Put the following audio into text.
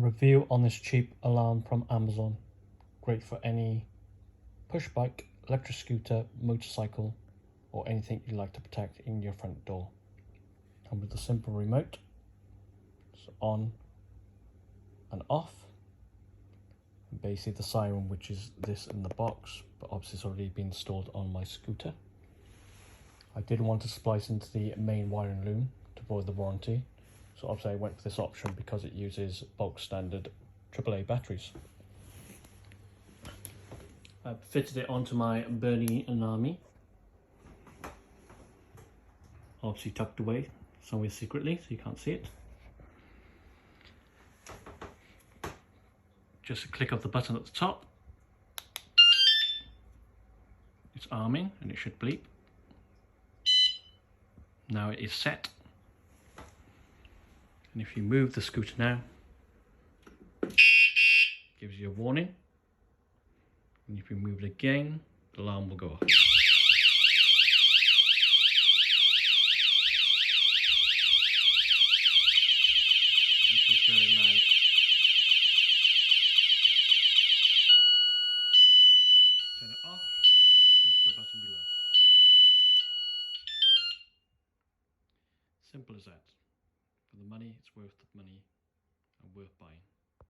review on this cheap alarm from Amazon. Great for any push bike, electric scooter, motorcycle, or anything you like to protect in your front door. And with a simple remote, it's on and off. And basically the siren, which is this in the box, but obviously it's already been installed on my scooter. I did want to splice into the main wiring loom to avoid the warranty. So obviously I went for this option because it uses bulk standard AAA batteries. I've fitted it onto my Bernie Anami. Obviously tucked away somewhere secretly so you can't see it. Just a click of the button at the top. It's arming and it should bleep. Now it is set. And if you move the scooter now, it gives you a warning. And if you move it again, the alarm will go off. This is very loud. Turn it off, press the button below. Simple as that. For the money, it's worth the money and worth buying.